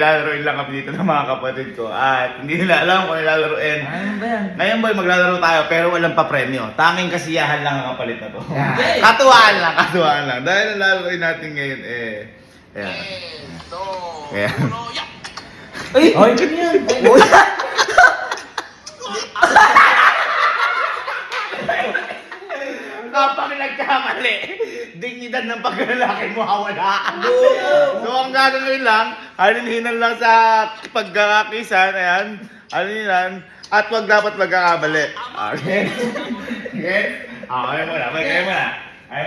lalaroin lang kami dito ng mga kapatid ko. At hindi nila alam kung lalaroin. Ano ba yan? Ngayon boy, maglalaro tayo pero walang pa-premyo. Tanging kasiyahan lang ang kapalit na to. Yeah. Katuwaan lang. Dahil ang lalaroin natin ngayon ayan. Ayan. Ay! Ay! Ano yan? Kapag nagkamali, dignidad ng pagkalalaki mo wala. So ang gagawin lang, halininan lang sa pagkakakisan, ayan, halininan, at wag dapat magkakamali. Okay? Okay? Okay muna, Ayun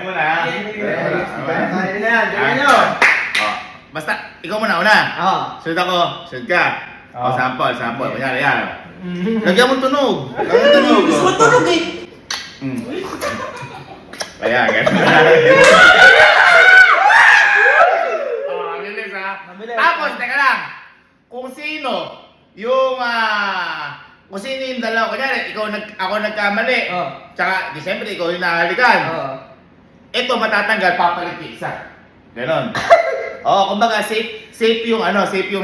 muna. Kaya na yan, gawin nyo! Basta, ikaw muna, una. Oo. Sunod ako, sunod ka. Oo. Sample. Kunyari, yan. Lagyan mo tunog. Gusto ko tunog eh! Kaya, ganun. Mabilis ha. Mabilis. Tapos, teka lang. Kung sino yung dalawa. Kunyari, ako nagkamali. Oo. Tsaka, di siyempre, ikaw yung nahalikan. Oo. Ito matatanggal, papalit yung isa. Ganon. Kumbaga, safe yung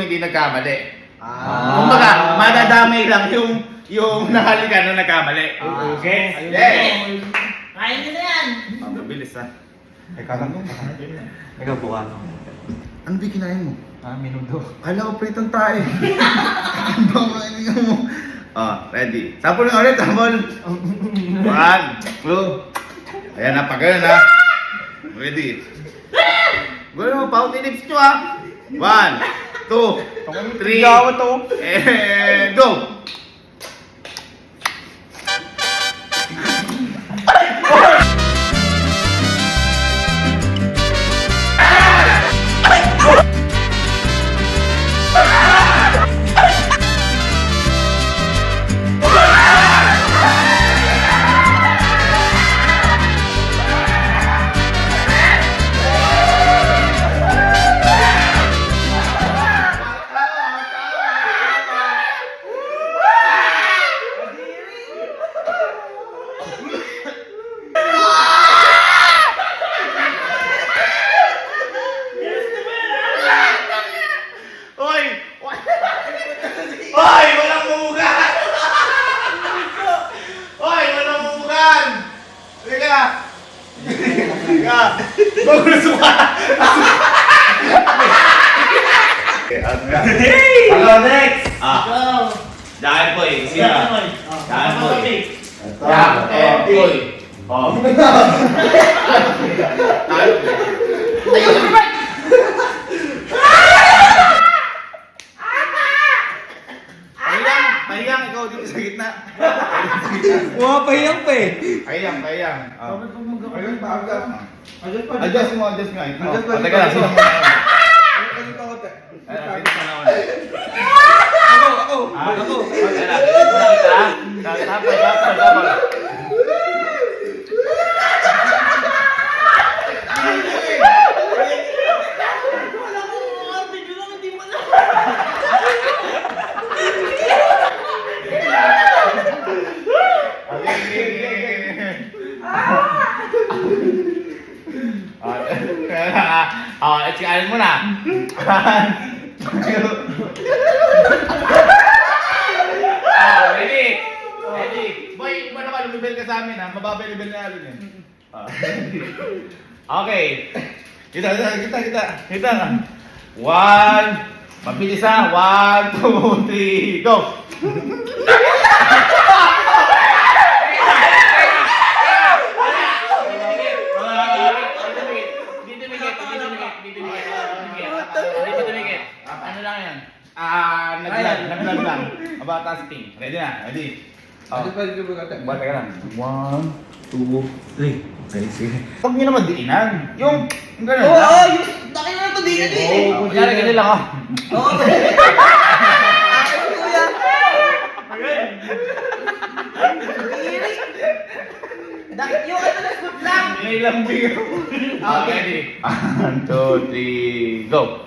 hindi nagkamali. Kumbaga, madadamay lang yung nahalikan na nagkamali. Okay? Yeah. Kaya nyo na yan! Ang mabilis ha. Kala mo, Ikaw buka. Ano ba kinain mo? Minuto. Kala ko pritong tae. Ang banganin mo. Ready. Sample na ulit, sample. 1, 2. Ayan na, pag ganun ha. Ready. Gawin mo, pauti lips nyo ha. 1, 2, 3. And go! Walang mumugan! Walang mumugan! Teka! Magulos ka! Hello, next! Go! Dahil po eh, sino? Dahil po eh. Pahiyang, ikaw dito sa gitna. Pahiyang pa eh! Pahiyang. Ayun, baagap. Adjust nga. Teka lang, sino mo Ako. Tapos. Etsikain mo na. Ready? Boy, iba naman, lumibel ka sa amin ha. Mababa yung level na alin eh. Okay. Kita. 1. Mabilis ha. 1, 2, 3, go! Ano lang yan? Naglag lang. About testing. Ready na? Ready? Teka lang. 1, 2, 3. Okay, sige. Huwag nyo naman diinan. Yung gano'n lang. Oo! Laki na ito, di ka din eh! Kunyari ganun lang ako. Oo! Kuya! Yung ano na scoop lang! May lambing ako. Okay, ready? 1, 2, 3, go!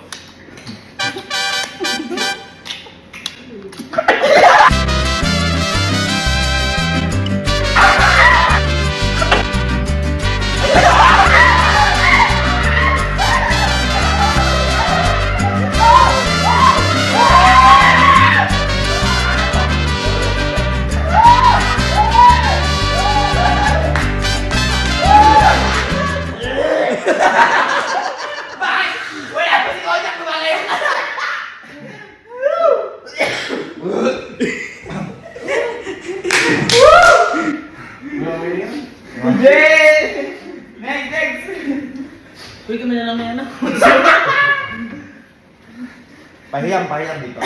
payam dito.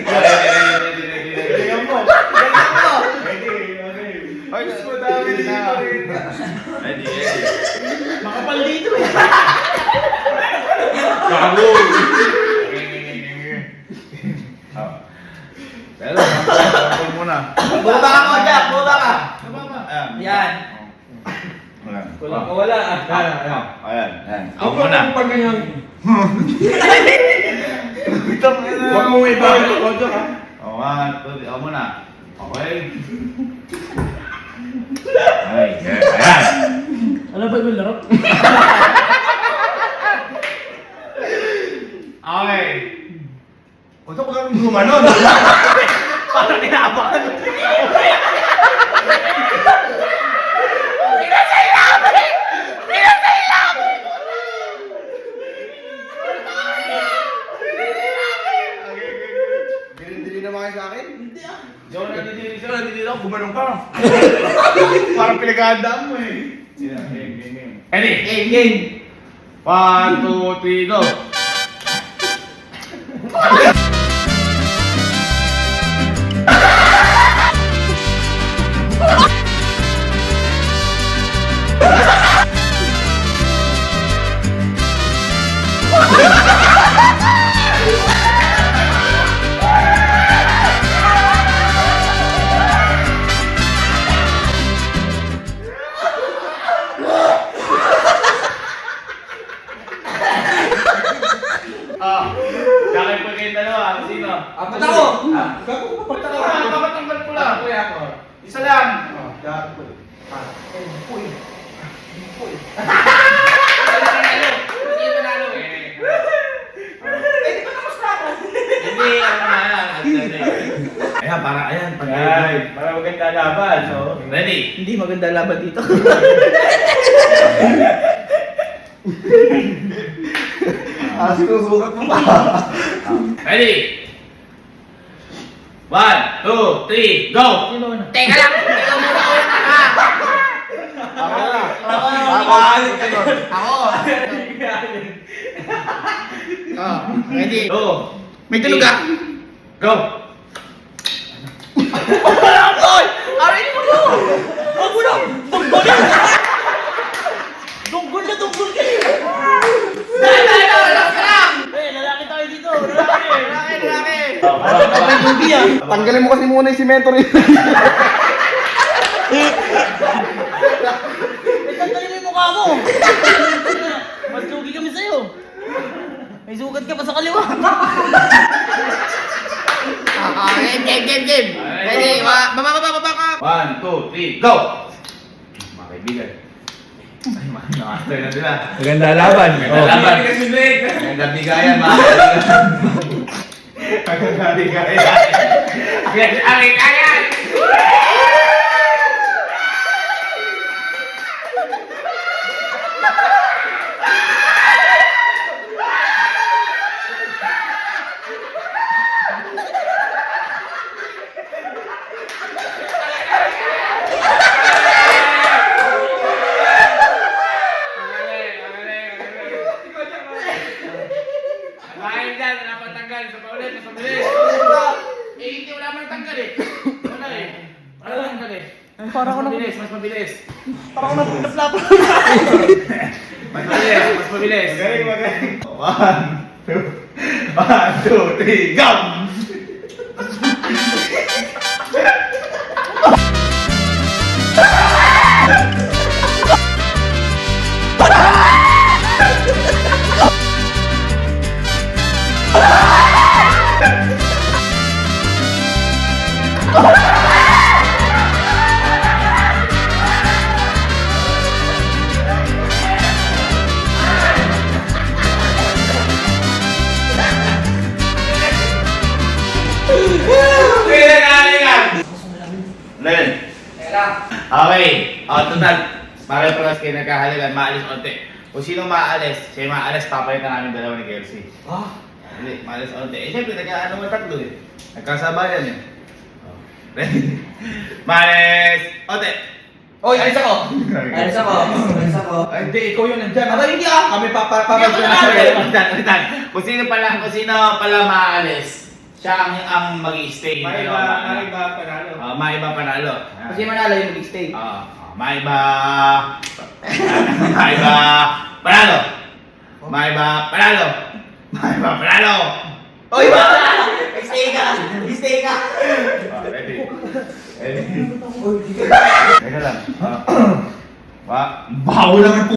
Galingan mo. Galingan mo. Ay, madami na. Ready, ready. Makapal dito eh. Gago! Pero, pagpapag muna. Bumaba ka mo, Jack. Bumaba ka. Ayan. Yan. Ayan. Walang kawala ah. Ayan. Ayan. Ako muna. Pag ganyan. Huwag Huwag mong iba yung audio ha. Oh, 1, 2, 3. Ako muna. Okay. Ay, ayan. Ano ba yung laro? Okay. Huwag ka pag gumanon. Parang inaabangan. Dili naman kayo sa akin. Diyan ko nandito ako, gumanong ka. Parang pinaghandaan mo eh. Game. Ready? Game. 1, 2, 3, go! Kakay po kayong dalawa. Sino? Ba't ako? Ba't ako? Kapatanggal ko lang. Isa lang. Hindi mo nalo eh. Hindi, ano na yan. Ayan, para ayan. Para maganda laban. Ready? Hindi maganda laban dito. Sinusukat mo pa. Ready? 1, 2, 3, go! Teka lang! Teka muna ako yung ha! Ako na. Ako! Ready? Go! May tulog ah! Go! Oy! Aray mo mo! Huwag mo na! Tunggol yan! Tunggol na tunggol kayo! Dahil! Relax ka lang! Eh, lalaki tayo dito! Lalaki! Tanggalin mo kasi muna yung simento rin. Tanggalin mo yung mukha mo! Mas lugi kami sa'yo! May sugat ka pa sa kaliwa! Game! Ready? Baba ka! 1, 2, 3, go! Mga kaibigan. Ay, master na sila. Maganda laban. Laban. Maganda bigayan, mga kaibigan. Maganda bigayan. Ang bigayan! Kain dyan, wala pang tanggal. Sa paulit, mas mabilis. Eh, hindi wala pang tanggal eh. Wala eh. Wala pang tanggal eh. Parang ako Mas mabilis. Parang ako naplap. Mas mabilis. Magaling. 1, 2, 3, go! Len. Okay. Total. Pare-paras kayo nagkahalikan. Maalis onte. Kung sino maalis, siya yung maalis, papalitan namin dalawa ni Kelsey. Hindi, maalis onte. Eh, siyempre, nagkaano mo tatlo eh. Nagkasabayan eh. Ready? Maalis onte. Oy, alis ako! Alis ako. Alis ako. Ay, hindi, ikaw yun nandyan. Aba, hindi ah. Kami Hindi ako papapagod na nakakalimutan. sa'yo. Alitan. Kung sino pala maaalis, siya ang mag-i-stay. Maiba panalo. Maiba panalo. Kasi manalo yung mag-stay. Maiba... Maiba panalo. Maiba panalo. Maiba panalo. Oy, ba? Stay ka. Stay ka. Ready? Teka lang. Baho lang ang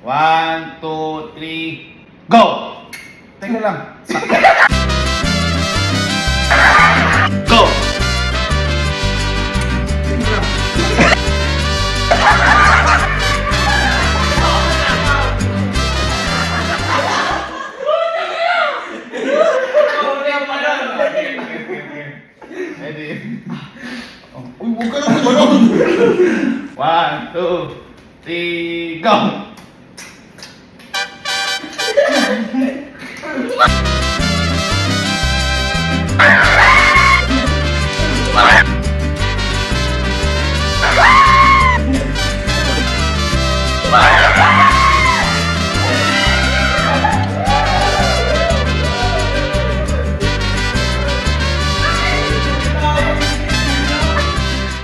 One, two, three, go! Teka lang. Go! Ready? Uy, huwag ka na tumalon! One, two, three, go!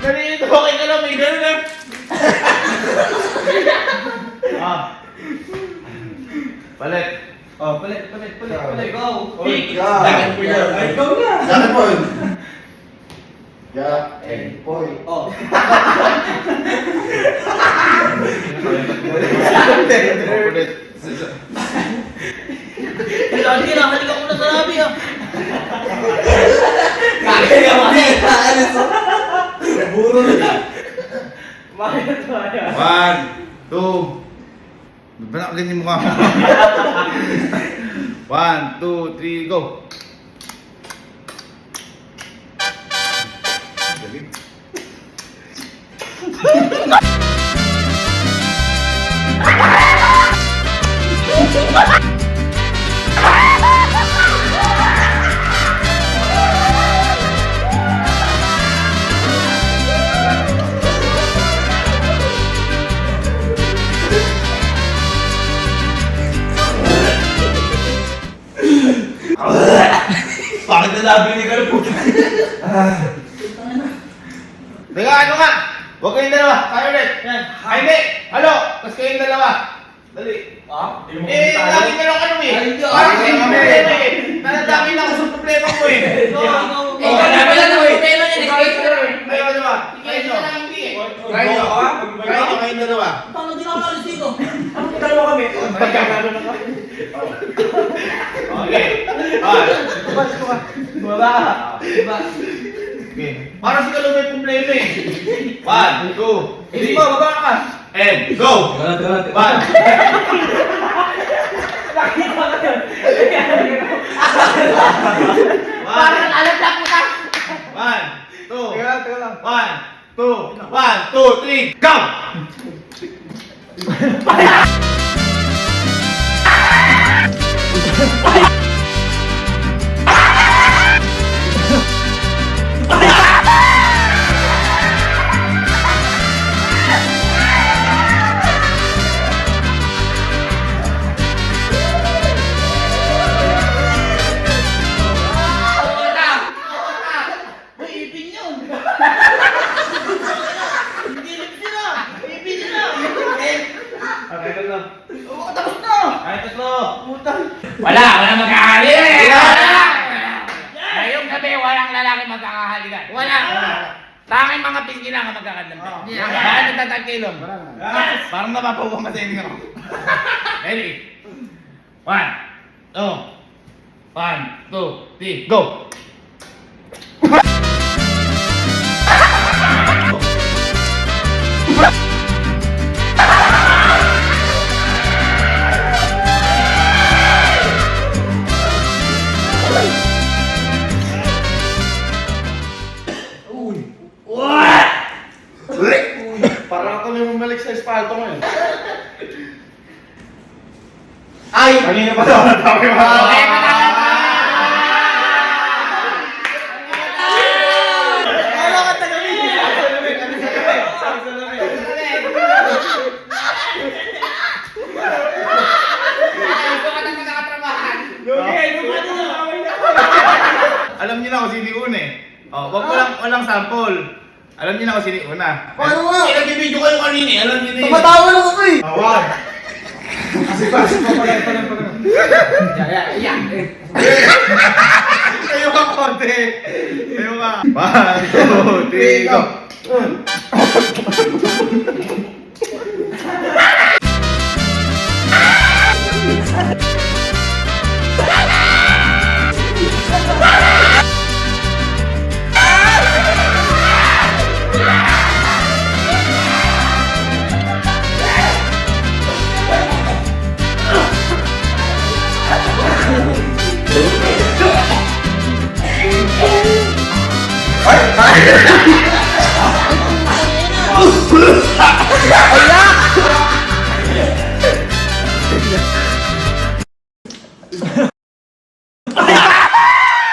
Nalilito, okay ka lang, may gano'n na. Palit. Palit. Go. Oy, Second yeah. player. Ay, ikaw na. Second point. Yeah, and point. Oh. Palit. Lagi na, halika ko na sa labi ah. Kaya alis ako. Buro na. One, two. Ba na ganyan mukha mo? One, two, three, go! Bakit nalabi ni ka na po? Teka, ano nga? Huwag kayong dalawa. Tayo ulit. Yan. Ay, hindi. Halo. Tapos kayong dalawa. Dali. Lagi ka lang ano eh. Parang may problema eh. Nanadami lang ako sa problema mo eh. Ikaw na pala na problema niya. Kayo dalawa. Kayo dalawa. Kayong dalawa. Paano din ako alis dito? Dalawa kami. Okay. Bumaba ka. Diba? Okay. Parang si Kalong may problema eh. One, two, Hindi three, mo, baba ka. and go! One. Parang alam lang mo ka. One, two, Teka lang. one, two, three, go! May ipin yun. Hindi ipin na. Ipin na. Teka lang. Oo, tapos na. Ay, tatlo. Wala magkakahali. Ngayong gabi, walang lalaki magkakahalikan. Wala. Tanging mga pisngi lang ang magkakadampan. Bakit nagtatagkilom? Parang napapawa ka sa inyo. Ready? One, two, three, go! Parang ako yung bumalik sa espalto ngayon. Ay! Kanina pa daw natawi mo. Okay, matalo pa! walang sample. Alam niyo na kung sino yung una. Paano nga? Nag-video kayo kanina eh. Alam niyo na yun. Tumatawa lang ako eh. Tawag. Kasi pa, pala. Kayo ka, konti. Kayo ka. 1, 2, 3, go.